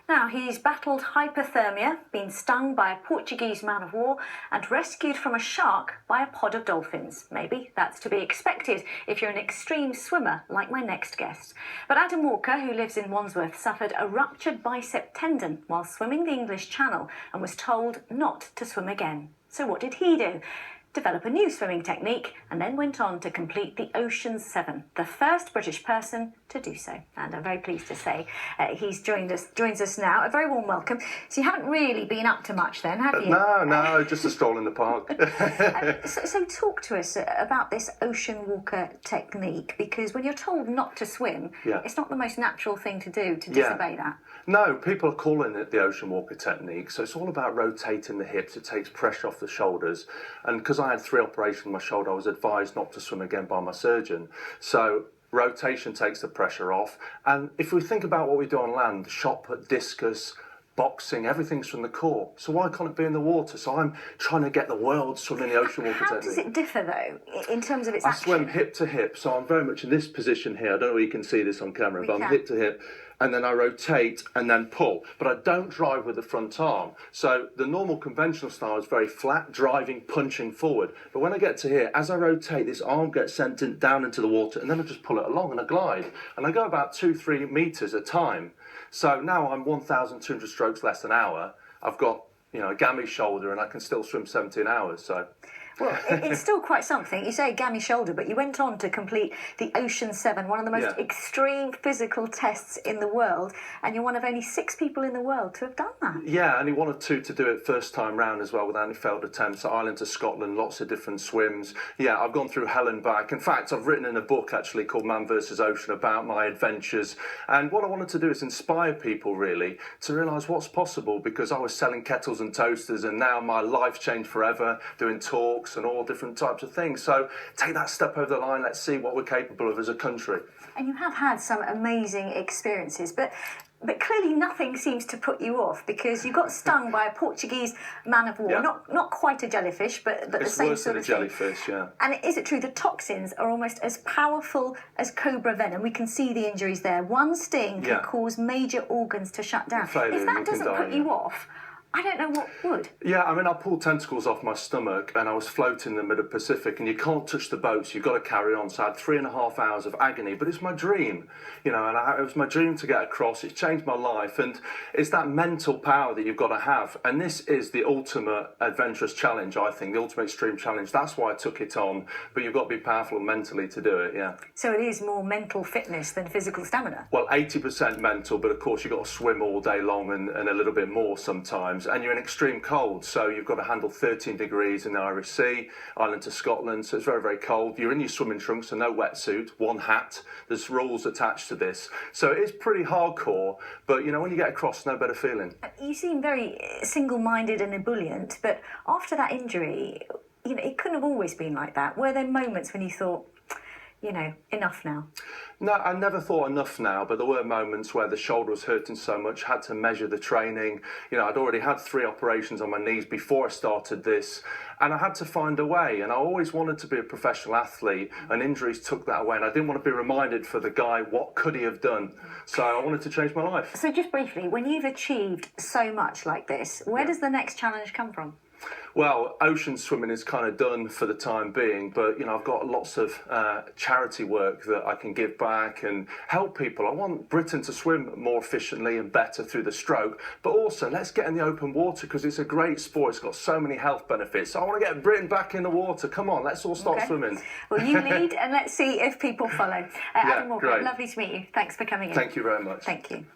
Now, he's battled hypothermia, been stung by a Portuguese man-of-war, and rescued from a shark by a pod of dolphins. Maybe that's to be expected if you're an extreme swimmer like my next guest. But Adam Walker, who lives in Wandsworth, suffered a ruptured bicep tendon while swimming the English Channel and was told not to swim again. So what did he do? Develop a new swimming technique, and then went on to complete the Ocean's 7, the first British person to do so. And I'm very pleased to say he's joins us now. A very warm welcome. So you haven't really been up to much then, have you? No, just a stroll in the park. So talk to us about this ocean walker technique, because when you're told not to swim, it's not the most natural thing to do, to disobey that. No, people are calling it the ocean walker technique. So it's all about rotating the hips. It takes pressure off the shoulders. And because I had 3 operations on my shoulder, I was advised not to swim again by my surgeon. So rotation takes the pressure off. And if we think about what we do on land, shot put, discus, boxing, everything's from the core. So why can't it be in the water? So I'm trying to get the world swimming the ocean walker technique. How does it differ, though, in terms of its action? I swim hip to hip, so I'm very much in this position here. I don't know if you can see this on camera, but I'm hip to hip. And then I rotate and then pull. But I don't drive with the front arm. So the normal conventional style is very flat, driving, punching forward. But when I get to here, as I rotate, this arm gets sent down into the water, and then I just pull it along and I glide. And I go about 2-3 meters at a time. So now I'm 1,200 strokes less an hour. I've got, a gammy shoulder, and I can still swim 17 hours. So. Well, it's still quite something. You say gammy shoulder, but you went on to complete the Ocean's 7, one of the most extreme physical tests in the world, and you're one of only 6 people in the world to have done that. Yeah, only 1 or 2 to do it first time round as well, without any failed attempts. Ireland to Scotland, lots of different swims. Yeah, I've gone through hell and back. In fact, I've written in a book actually called Man vs. Ocean about my adventures. And what I wanted to do is inspire people really to realise what's possible, because I was selling kettles and toasters, and now my life's changed forever, doing talks and all different types of things. So take that step over the line. Let's see what we're capable of as a country. And you have had some amazing experiences, but clearly nothing seems to put you off, because you got stung by a Portuguese man-of-war, not quite a jellyfish, but the same sort of thing. It's worse than a jellyfish, yeah. And is it true the toxins are almost as powerful as cobra venom? We can see the injuries there. One sting can cause major organs to shut down. If that doesn't put you off, I don't know what would. Yeah, I pulled tentacles off my stomach, and I was floating in the middle Pacific, and you can't touch the boats, you've got to carry on. So I had 3.5 hours of agony, but it's my dream, and it was my dream to get across. It's changed my life, and it's that mental power that you've got to have. And this is the ultimate adventurous challenge, I think, the ultimate extreme challenge. That's why I took it on, but you've got to be powerful mentally to do it, yeah. So it is more mental fitness than physical stamina? Well, 80% mental, but of course you've got to swim all day long and a little bit more sometimes. And you're in extreme cold, so you've got to handle 13 degrees in the Irish Sea, Ireland to Scotland, so it's very, very cold. You're in your swimming trunks, so no wetsuit, 1 hat. There's rules attached to this. So it is pretty hardcore, but, when you get across, no better feeling. You seem very single-minded and ebullient, but after that injury, it couldn't have always been like that. Were there moments when you thought, enough now? No, I never thought enough now, but there were moments where the shoulder was hurting so much, had to measure the training. I'd already had 3 operations on my knees before I started this, and I had to find a way. And I always wanted to be a professional athlete, and injuries took that away. And I didn't want to be reminded for the guy, what could he have done? So I wanted to change my life. So just briefly, when you've achieved so much like this, where does the next challenge come from? Well, ocean swimming is kind of done for the time being, but I've got lots of charity work that I can give back and help people. I want Britain to swim more efficiently and better through the stroke, but also let's get in the open water, because it's a great sport. It's got so many health benefits. So I want to get Britain back in the water. Come on, let's all start swimming. Well, you lead, and let's see if people follow. Adam Walker, great. Lovely to meet you. Thanks for coming in. Thank you very much. Thank you.